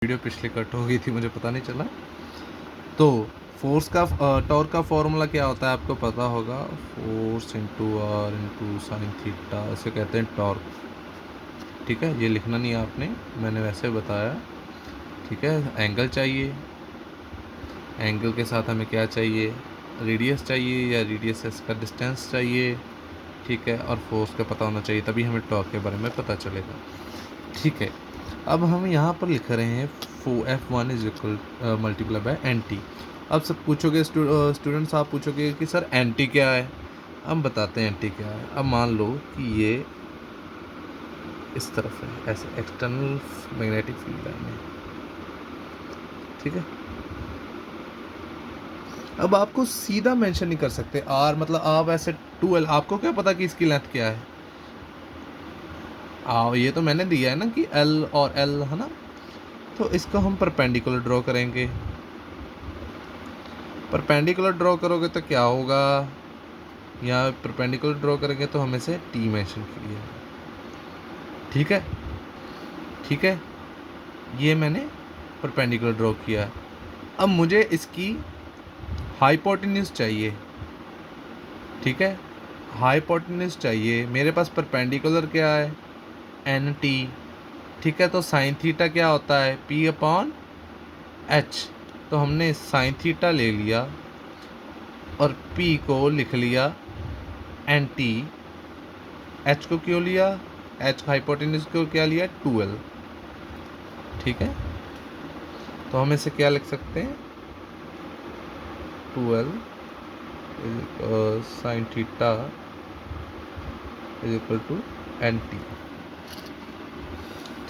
Video पिछले cut हो गई थी, मुझे पता नहीं चला। तो फोर्स का टॉर्क का फॉर्मूला क्या होता है आपको पता होगा। Force into R into sine theta, इसे कहते हैं टॉर्क। ठीक है, ये लिखना नहीं है आपने, मैंने वैसे बताया। ठीक है, एंगल चाहिए, एंगल के साथ हमें क्या चाहिए, रेडियस चाहिए या रेडियस इसका डिस्टेंस चाहिए। ठीक है, और फोर्स का पता होना चाहिए, तभी हमें टॉर्क के बारे में पता चलेगा। ठीक है, अब हम यहाँ पर लिख रहे हैं F1 is equal multiply by N T. अब सब पूछोगे स्टूडेंट्स, आप पूछोगे कि सर एन टी क्या है। हम बताते हैं एन टी क्या है। अब मान लो कि ये इस तरफ है, ऐसे एक्सटर्नल मैग्नेटिक फील्ड लाइन है। ठीक है, अब आपको सीधा मेंशन नहीं कर सकते आर, मतलब आप ऐसे 2L, आपको क्या पता कि इसकी लेंथ क्या है। ये तो मैंने दिया है ना कि L और L है ना, तो इसको हम परपेंडिकुलर ड्रॉ करेंगे। परपेंडिकुलर ड्रॉ करोगे तो क्या होगा, यहाँ परपेंडिकुलर ड्रॉ करेंगे तो हमें से टी मेंशन की है। ठीक है, ठीक है, ये मैंने परपेंडिकुलर ड्रॉ किया। अब मुझे इसकी हाइपोटेन्यूज चाहिए। ठीक है, हाइपोटेन्यूज चाहिए, मेरे पास परपेंडिकुलर क्या है, एन टी। ठीक है, तो साइन थीटा क्या होता है, पी अपॉन एच। तो हमने साइन थीटा ले लिया और पी को लिख लिया एन टी। एच को क्यों लिया, एच हाइपोटेन्यूज को क्या लिया, 2L। ठीक है, तो हम इसे क्या लिख सकते हैं, 2L sine theta is equal to N T.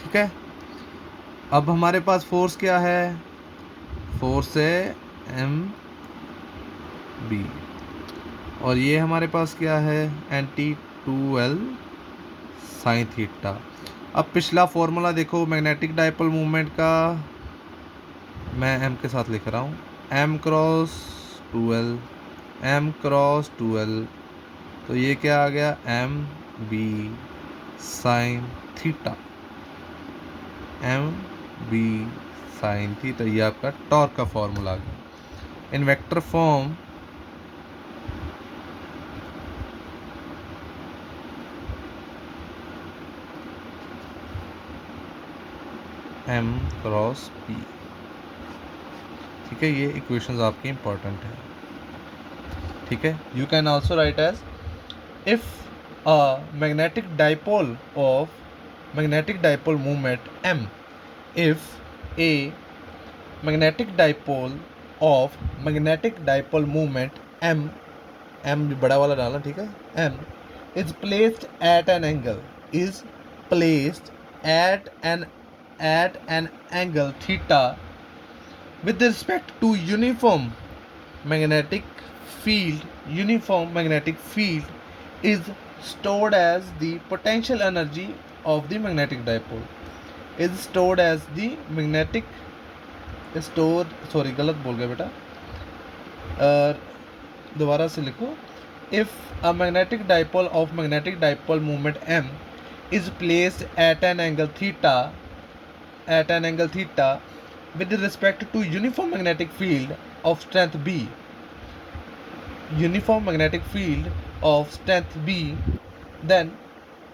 ठीक है, अब हमारे पास फोर्स क्या है, फोर्स है एम बी, और ये हमारे पास क्या है, N T 2L sine theta. अब पिछला फॉर्मूला देखो मैग्नेटिक डाइपोल मूवमेंट का, मैं एम के साथ लिख रहा हूँ, M cross 2L, M cross 2L, तो ये क्या आ गया, M B sine theta, M B sine theta, ये आपका टॉर्क का फॉर्मूला आ गया। In vector form M cross P. ठीक है, ये इक्वेशंस आपकी इंपॉर्टेंट है। ठीक है, you can also write as if a magnetic dipole moment m, if a magnetic dipole of magnetic dipole moment m, m बड़ा वाला डालना, ठीक है, m is placed at an angle, is placed at an angle theta with respect to uniform magnetic field is stored as the potential energy of the magnetic dipole, is stored as the magnetic stored, sorry गलत बोल गया बेटा, दोबारा से लिखो, if a magnetic dipole of magnetic dipole moment m is placed at an angle theta with respect to uniform magnetic field of strength b, uniform magnetic field of strength b, then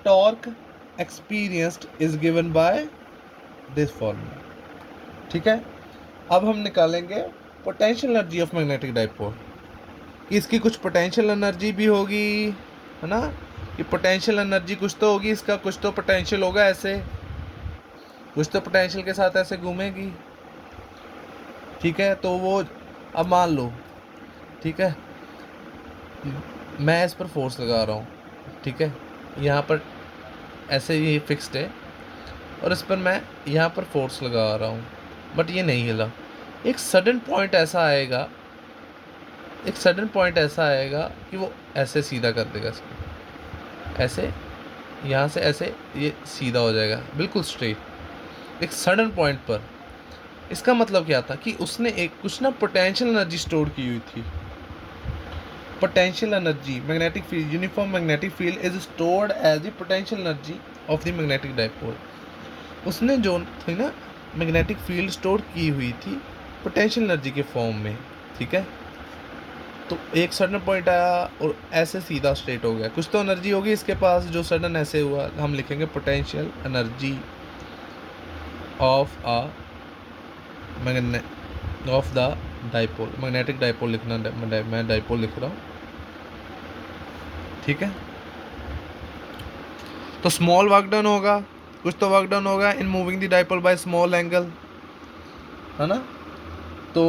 torque experienced is given by this formula. ठीक है, अब हम निकालेंगे potential energy of magnetic dipole. इसकी कुछ potential energy भी होगी, है ना, ये पोटेंशियल एनर्जी कुछ तो होगी, इसका कुछ तो पोटेंशियल होगा, ऐसे कुछ तो पोटेंशियल के साथ ऐसे घूमेगी। ठीक है, तो वो अब मान लो, ठीक है, मैं इस पर फोर्स लगा रहा हूँ। ठीक है, यहाँ पर ऐसे ये फिक्स्ड है और इस पर मैं यहाँ पर फोर्स लगा रहा हूँ, बट ये नहीं हिला। एक सडन पॉइंट ऐसा आएगा कि वो ऐसे सीधा कर देगा इसको, ऐसे यहाँ से ऐसे ये सीधा हो जाएगा बिल्कुल स्ट्रेट एक सडन पॉइंट पर। इसका मतलब क्या था कि उसने एक कुछ ना पोटेंशियल एनर्जी स्टोर की हुई थी। Potential energy magnetic field, uniform magnetic field is stored as the potential energy of the magnetic dipole. उसने जो थी ना मैग्नेटिक फील्ड स्टोर की हुई थी पोटेंशियल एनर्जी के फॉर्म में, ठीक है। तो एक सडन पॉइंट आया और ऐसे सीधा स्ट्रेट हो गया, कुछ तो एनर्जी होगी इसके पास जो सडन ऐसे हुआ, हम लिखेंगे potential energy of a of the dipole, magnetic dipole लिखना, मैं डाइपोल लिख रहा हूँ, ठीक है। तो स्मॉल वर्क डन होगा, कुछ तो वर्क डन होगा in moving the dipole by small angle, है ना। तो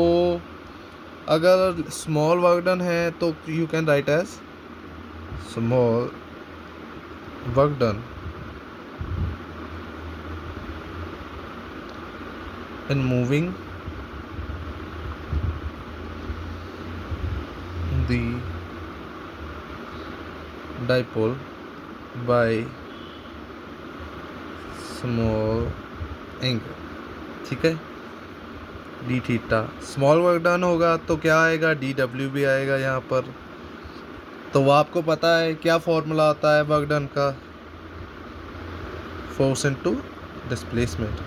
अगर स्मॉल वर्क डन है तो you can write as small work done in moving the dipole by small angle, ठीक है। D theta small work done होगा तो क्या आएगा, डी डब्ल्यू भी आएगा यहाँ पर। तो वो आपको पता है क्या फॉर्मूला होता है वर्क डन का, फोर्स इनटू डिस्प्लेसमेंट,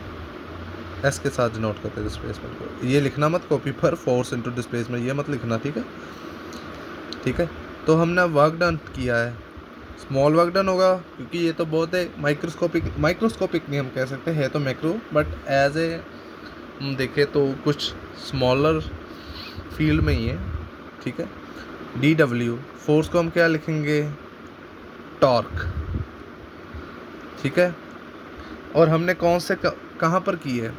एस के साथ डिनोट करते हैं डिस्प्लेसमेंट को। ये लिखना मत कॉपी पर, फोर्स इनटू डिस्प्लेसमेंट ये मत लिखना, ठीक है, ठीक है। तो हमने वर्क डन किया है, स्मॉल वर्क डन होगा क्योंकि ये तो बहुत है माइक्रोस्कोपिक नहीं हम कह सकते, है तो मैक्रो, बट एज ए देखें तो कुछ स्मॉलर फील्ड में ही है, ठीक है। डी डब्ल्यू फोर्स को हम क्या लिखेंगे, टॉर्क, ठीक है। और हमने कौन से कहाँ पर की है,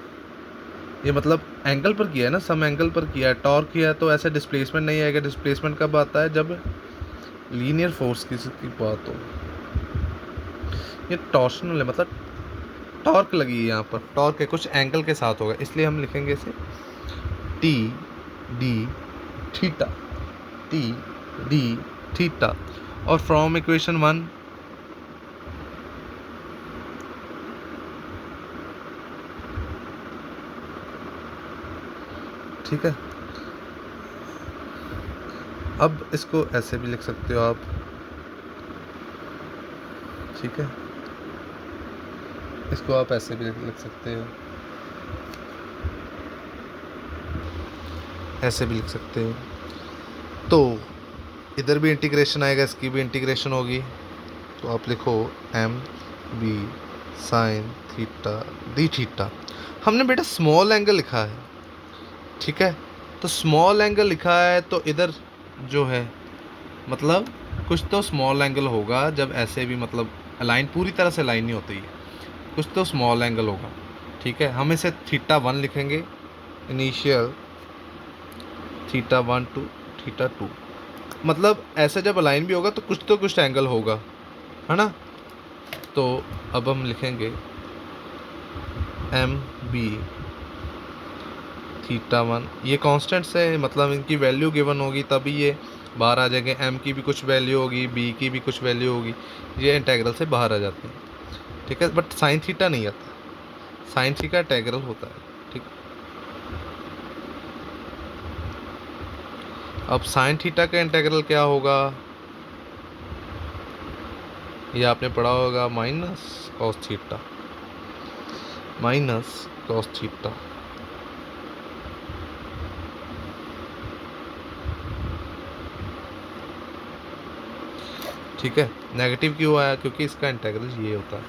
ये मतलब एंगल पर किया है ना, सम एंगल पर किया है, टॉर्क किया है, तो ऐसे डिस्प्लेसमेंट नहीं आएगा। डिस्प्लेसमेंट कब आता है, जब लीनियर फोर्स की बात हो। ये टॉर्शनल है, मतलब टॉर्क लगी है यहाँ पर, टॉर्क है कुछ एंगल के साथ होगा, इसलिए हम लिखेंगे इसे T D theta, T D theta. और फ्रॉम इक्वेशन 1 ठीक है। अब इसको ऐसे भी लिख सकते हो आप, ठीक है, इसको आप ऐसे भी लिख सकते हो, ऐसे भी लिख सकते हो। तो इधर भी इंटीग्रेशन आएगा, इसकी भी इंटीग्रेशन होगी, तो आप लिखो M B sine theta D theta. हमने बेटा स्मॉल एंगल लिखा है, ठीक है। तो स्मॉल एंगल लिखा है तो इधर जो है मतलब कुछ तो स्मॉल एंगल होगा, जब ऐसे भी मतलब अलाइन पूरी तरह से लाइन नहीं होती है, कुछ तो स्मॉल एंगल होगा, ठीक है। हम इसे थीटा 1 लिखेंगे, इनिशियल थीटा 1 टू थीटा 2, मतलब ऐसे जब अलाइन भी होगा तो कुछ एंगल होगा, है ना। तो अब हम लिखेंगे एम बी थीटा 1, ये कॉन्स्टेंट्स है, मतलब इनकी वैल्यू गिवन होगी तभी ये बाहर आ जाएंगे। एम की भी कुछ वैल्यू होगी, बी की भी कुछ वैल्यू होगी, ये इंटेग्रल से बाहर आ जाते हैं, ठीक है। बट साइन थीटा नहीं आता, साइन थीटा इंटेग्रल होता है, ठीक। अब साइन थीटा का इंटेग्रल क्या होगा, ये आपने पढ़ा होगा, minus cos theta, minus cos theta, ठीक है। नेगेटिव क्यों आया, क्योंकि इसका इंटेग्रल ये होता है,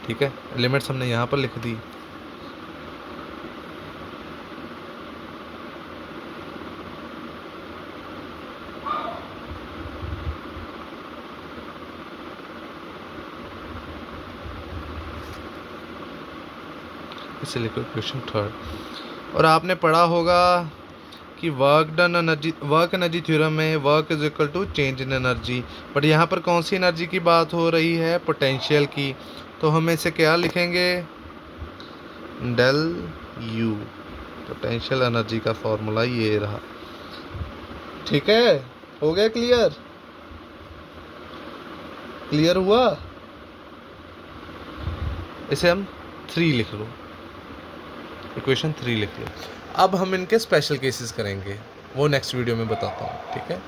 ठीक है। लिमिट्स हमने यहाँ पर लिख दी, इसे लिखो क्वेश्चन 3। और आपने पढ़ा होगा कि वर्क एनर्जी थ्योरम में work is equal to change in energy, but यहाँ पर कौन सी एनर्जी की बात हो रही है, पोटेंशियल की। तो हम इसे क्या लिखेंगे, डेल यू, पोटेंशियल एनर्जी का फॉर्मूला ये रहा, ठीक है। हो गया क्लियर, क्लियर हुआ। इसे हम 3 लिख लो, इक्वेशन 3 लिख लो। अब हम इनके स्पेशल केसेस करेंगे, वो नेक्स्ट वीडियो में बताता हूँ, ठीक है।